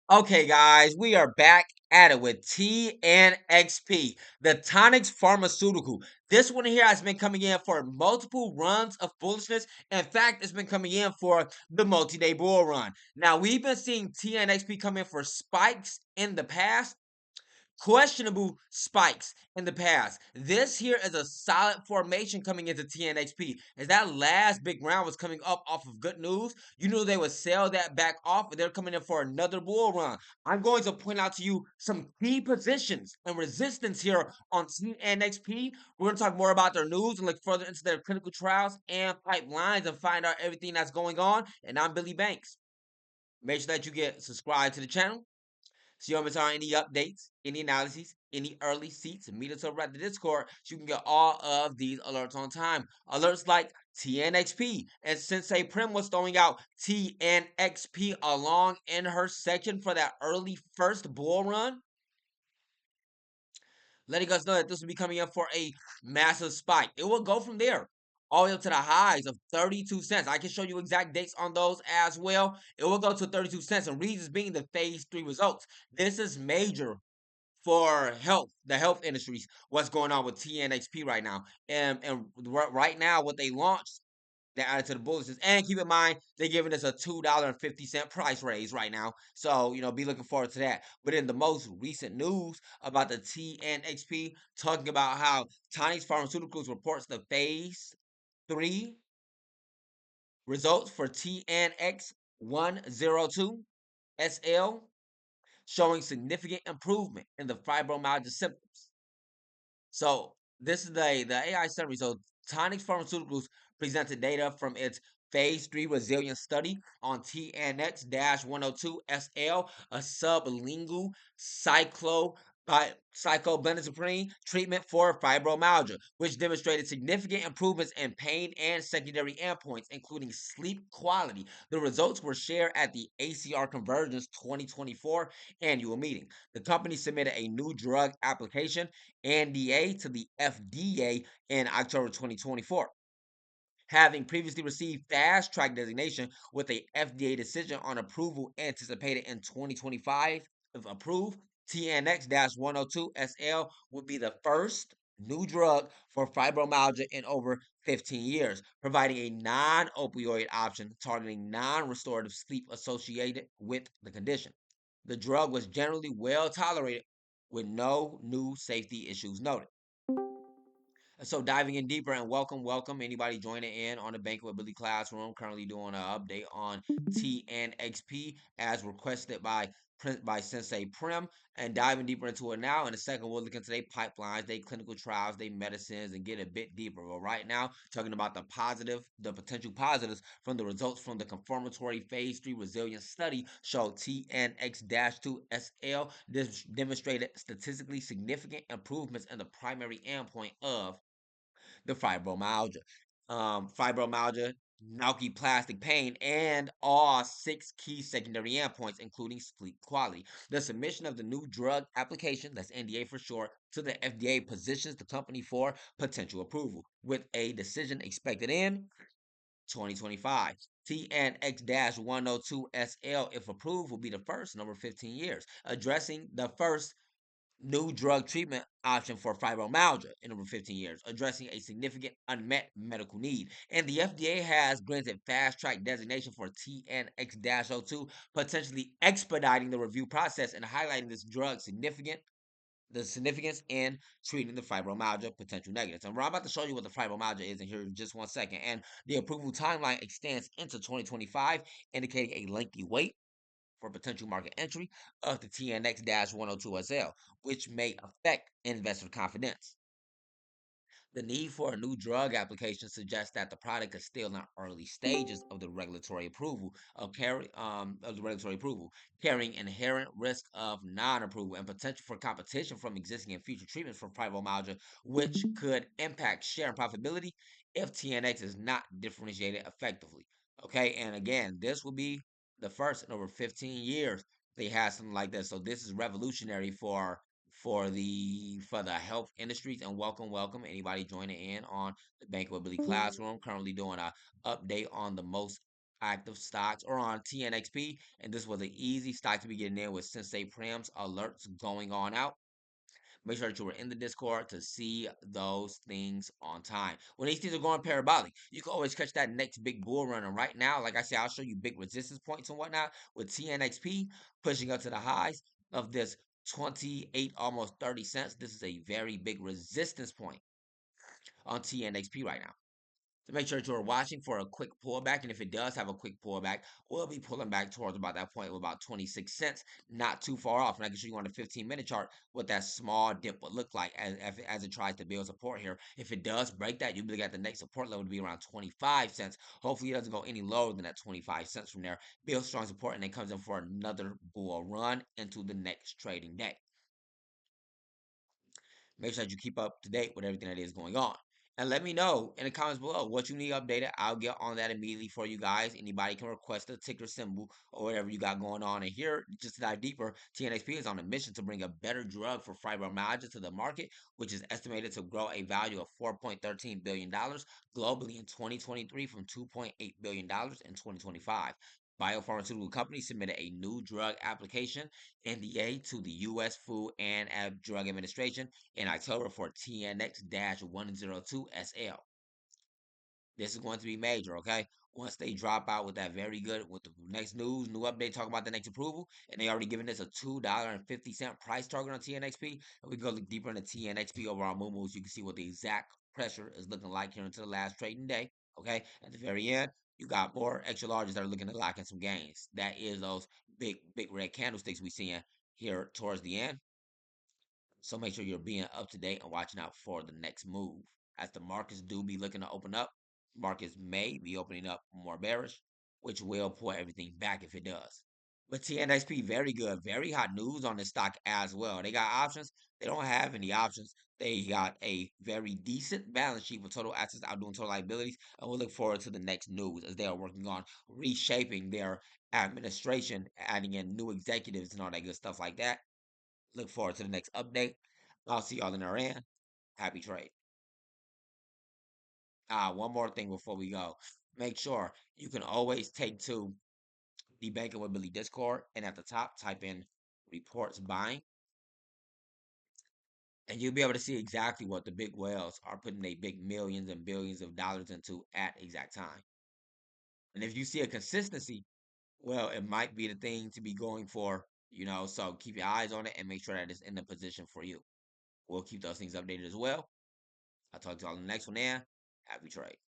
Okay, guys, we are back at it with TNXP, the Tonics Pharmaceutical. This one here has been coming in for multiple runs of bullishness. In fact, it's been coming in for the multi-day bull run. Now, we've been seeing TNXP come in for spikes in the past, questionable spikes in the past. This here is a solid formation coming into TNXP. As that last big round was coming up off of good news, you knew they would sell that back off, and they're coming in for another bull run. I'm going to point out to you some key positions and resistance here on TNXP. We're going to talk more about their news and look further into their clinical trials and pipelines and find out everything that's going on. And I'm Billy Banks. Make sure that you get subscribed to the channel so you don't miss out on any updates, any analyses, any early seats, and meet us over at the Discord so you can get all of these alerts on time. Alerts like TNXP and Sensei Prim was throwing out TNXP along in her section for that early first bull run, letting us know that this will be coming up for a massive spike. It will go from there all the way up to the highs of 32 cents. I can show you exact dates on those as well. It will go to 32 cents, and reasons being the phase 3 results. This is major for health, the health industries, what's going on with TNXP right now. And right now, what they launched, they added to the bulletins. And keep in mind, they're giving us a $2.50 price raise right now. So, be looking forward to that. But in the most recent news about the TNXP, talking about how Chinese Pharmaceuticals reports the phase 3 results for TNX-102 SL, showing significant improvement in the fibromyalgia symptoms. So this is the AI summary. So Tonix Pharmaceuticals presented data from its phase 3 resilience study on TNX-102 SL, a sublingual cyclobenzaprine treatment for fibromyalgia, which demonstrated significant improvements in pain and secondary endpoints, including sleep quality. The results were shared at the ACR Convergence 2024 annual meeting. The company submitted a new drug application NDA to the FDA in October 2024. Having previously received fast track designation with a FDA decision on approval anticipated in 2025, if approved, TNX 102 SL would be the first new drug for fibromyalgia in over 15 years, providing a non opioid option targeting non restorative sleep associated with the condition. The drug was generally well tolerated with no new safety issues noted. So diving in deeper, and welcome anybody joining in on the Banquet with Billy classroom. Currently doing an update on TNXP as requested by Sensei Prim, and diving deeper into it now. In a second, we'll look into their pipelines, their clinical trials, their medicines, and get a bit deeper. But right now, talking about the potential positives from the results from the confirmatory phase 3 resilience study showed TNX-2 SL demonstrated statistically significant improvements in the primary endpoint of the fibromyalgia. Fibromyalgia, plastic pain, and all 6 key secondary endpoints, including sleep quality. The submission of the new drug application, that's NDA for short, to the FDA positions the company for potential approval, with a decision expected in 2025. TNX 102 SL, if approved, will be the first in over 15 years, addressing the first new drug treatment option for fibromyalgia in over 15 years, addressing a significant unmet medical need. And the FDA has granted fast track designation for TNX 02, potentially expediting the review process and highlighting this drug's significance in treating the fibromyalgia potential negatives. And we're about to show you what the fibromyalgia is in here in just 1 second. And the approval timeline extends into 2025, indicating a lengthy wait for potential market entry of the TNX 102 SL, which may affect investor confidence. The need for a new drug application suggests that the product is still in the early stages of the regulatory approval carrying inherent risk of non-approval and potential for competition from existing and future treatments for fibromyalgia, which could impact share and profitability if TNX is not differentiated effectively. Okay, and again, this will be the first in over 15 years they had something like this. So this is revolutionary for the health industries. And welcome anybody joining in on the Bank with Billy classroom. Currently doing a update on the most active stocks or on TNXP. And this was an easy stock to be getting in with Sensei Prams alerts going on out. Make sure that you were in the Discord to see those things on time. When these things are going parabolic, you can always catch that next big bull run. And right now, like I said, I'll show you big resistance points and whatnot with TNXP pushing up to the highs of this 28, almost 30 cents. This is a very big resistance point on TNXP right now. So make sure that you're watching for a quick pullback. And if it does have a quick pullback, we'll be pulling back towards about that point of about 26 cents, not too far off. And I can show you on the 15-minute chart what that small dip would look like as it tries to build support here. If it does break that, you'll be looking at the next support level to be around 25 cents. Hopefully, it doesn't go any lower than that 25 cents from there. Build strong support, and then comes in for another bull run into the next trading day. Make sure that you keep up to date with everything that is going on. And let me know in the comments below what you need updated. I'll get on that immediately for you guys. Anybody can request a ticker symbol or whatever you got going on. And here, just to dive deeper, TNXP is on a mission to bring a better drug for fibromyalgia to the market, which is estimated to grow a value of $4.13 billion globally in 2023 from $2.8 billion in 2025. Biopharmaceutical companies submitted a new drug application NDA to the U.S. Food and Drug Administration in October for TNX-102 SL. This is going to be major, okay? Once they drop out with that very good, with the next news, new update, talk about the next approval, and they already given this a $2.50 price target on TNXP, and we go look deeper into TNXP overall moves, you can see what the exact pressure is looking like here until the last trading day, okay? At the very end, you got more extra larges that are looking to lock in some gains. That is those big red candlesticks we seeing here towards the end. So make sure you're being up to date and watching out for the next move. As the markets do be looking to open up, markets may be opening up more bearish, which will pull everything back if it does. But TNXP, very good, very hot news on this stock as well. They got options. They don't have any options. They got a very decent balance sheet with total assets outdoing total liabilities. And we'll look forward to the next news as they are working on reshaping their administration, adding in new executives and all that good stuff like that. Look forward to the next update. I'll see y'all in our end. Happy trade. One more thing before we go. Make sure you can always take to the Banking with Billy Discord and at the top type in reports buying. And you'll be able to see exactly what the big whales are putting their big millions and billions of dollars into at exact time. And if you see a consistency, well, it might be the thing to be going for. So keep your eyes on it and make sure that it's in the position for you. We'll keep those things updated as well. I'll talk to y'all in the next one there. Happy trade.